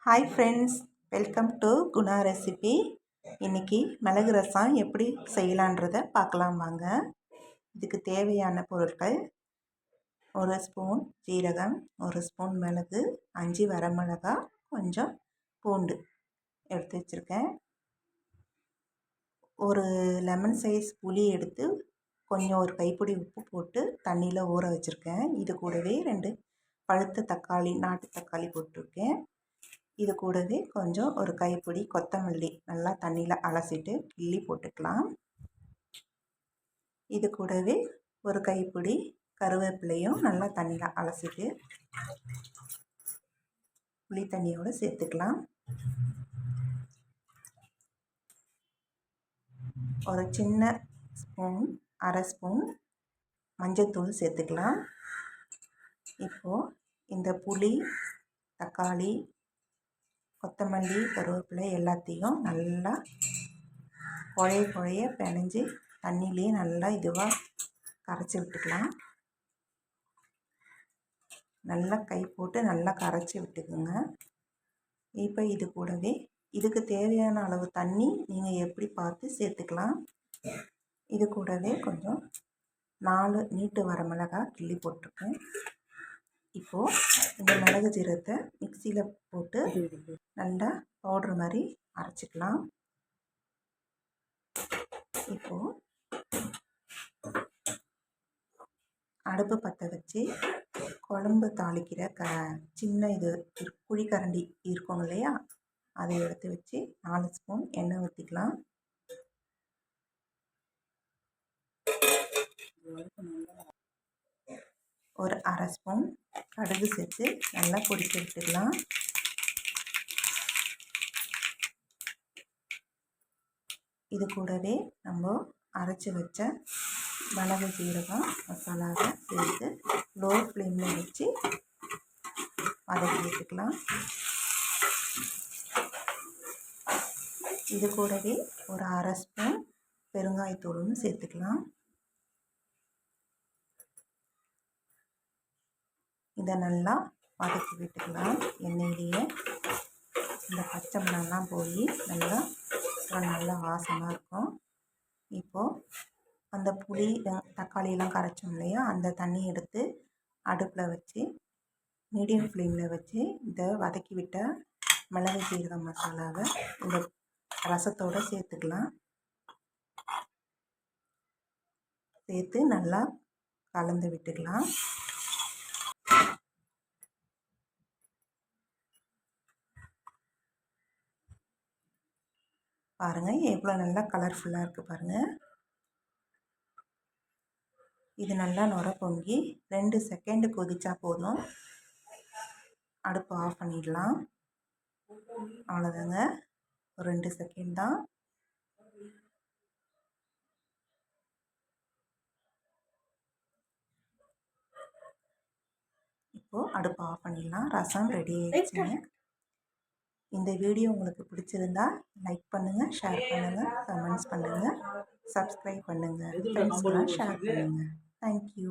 Hi friends, welcome to Guna recipe. இன்றைக்கி மிளகு ரசம் எப்படி செய்யலான்றதை பார்க்கலாம் வாங்க. இதுக்கு தேவையான பொருட்கள்: 1 ஸ்பூன் ஜீரகம், 1 ஸ்பூன் மிளகு, 5 வரமிளகா, கொஞ்சம் பூண்டு எடுத்து வச்சுருக்கேன். ஒரு லெமன் சைஸ் புளி எடுத்து கொஞ்சம் ஒரு கைப்பிடி உப்பு போட்டு தண்ணியில் ஊற வச்சுருக்கேன். இது கூடவே 2 பழுத்த தக்காளி, நாட்டு தக்காளி போட்டிருக்கேன். இது கூடவே கொஞ்சம் ஒரு கைப்பிடி கொத்தமல்லி நல்லா தண்ணியில் அலசிட்டு கிள்ளி போட்டுக்கலாம். இது கூடவே ஒரு கைப்பிடி கருவேப்பிலையும் நல்லா தண்ணியில் அலசிட்டு புளி தண்ணியோடு சேர்த்துக்கலாம். ஒரு சின்ன ஸ்பூன், அரை ஸ்பூன் மஞ்சள்தூள் சேர்த்துக்கலாம். இப்போது இந்த புளி, தக்காளி, கொத்தமல்லி, கருவேப்பிலை எல்லாத்தையும் நல்லா குழைய பிணைஞ்சி தண்ணியிலே நல்லா இதுவாக கரைச்சி விட்டுக்கலாம். நல்லா கை போட்டு நல்லா கரைச்சி விட்டுக்குங்க. இப்போ இது கூடவே இதுக்கு தேவையான அளவு தண்ணி நீங்கள் எப்படி பார்த்து சேர்த்துக்கலாம். இது கூடவே கொஞ்சம் 4 நீட்டு வரமிளகாய் கிள்ளி போட்டிருக்கேன். இப்போது இந்த மிளகு ஜீரகத்தை மிக்சியில் போட்டு நல்லா பவுட்ரு மாதிரி அரைச்சிக்கலாம். இப்போது அடுப்பு பற்ற வச்சு குழம்பு தாளிக்கிற சின்ன இது குழிக்கரண்டி இருக்கும் இல்லையா, அதை எடுத்து வச்சு 4 ஸ்பூன் எண்ணெய் ஊற்றிக்கலாம். ஒரு அரை ஸ்பூன் கடுகு சேர்த்து நல்லா பொரிக்க விட்டுக்கலாம். இது கூடவே நம்ம அரைச்சி வச்ச மிளகு ஜீரகம் மசாலாவை சேர்த்து லோ ஃப்ளேமில் வச்சு வதக்கி விட்டுக்கலாம். இது கூடவே ஒரு அரை ஸ்பூன் பெருங்காயத்தூளும் சேர்த்துக்கலாம். இதை நல்லா வதக்கி விட்டுக்கலாம். எண்ணெயிலேயே இந்த பச்சை மணம்லாம் போய் நல்லா வாசமாக இருக்கும். இப்போது அந்த புளி, தக்காளியெல்லாம் கரைச்சோம் இல்லையா, அந்த தண்ணி எடுத்து அடுப்பில் வச்சு மீடியம் ஃப்ளேமில் வச்சு இதை வதக்கி விட்ட மிளகு ஜீரக மசாலாவை இந்த ரசத்தோடு சேர்த்துக்கலாம். சேர்த்து நல்லா கலந்து விட்டுக்கலாம். பாருங்கள் எவ்வளோ நல்லா கலர்ஃபுல்லாக இருக்குது பாருங்கள். இது நல்லா நுர பொங்கி 2 செகண்டு கொதிச்சா போதும். அடுப்பு ஆஃப் பண்ணிடலாம். அவ்வளோதாங்க, ஒரு 2 செகண்ட் தான். இப்போது அடுப்பு ஆஃப் பண்ணிடலாம். ரசம் ரெடி ஆகிடுச்சுங்க. இந்த வீடியோ உங்களுக்கு பிடிச்சிருந்தா லைக் பண்ணுங்கள், ஷேர் பண்ணுங்கள், கமெண்ட்ஸ் பண்ணுங்கள், சப்ஸ்கிரைப் பண்ணுங்கள், ஃப்ரெண்ட்ஸ்க்கெலாம் ஷேர் பண்ணுங்கள். தேங்க்யூ.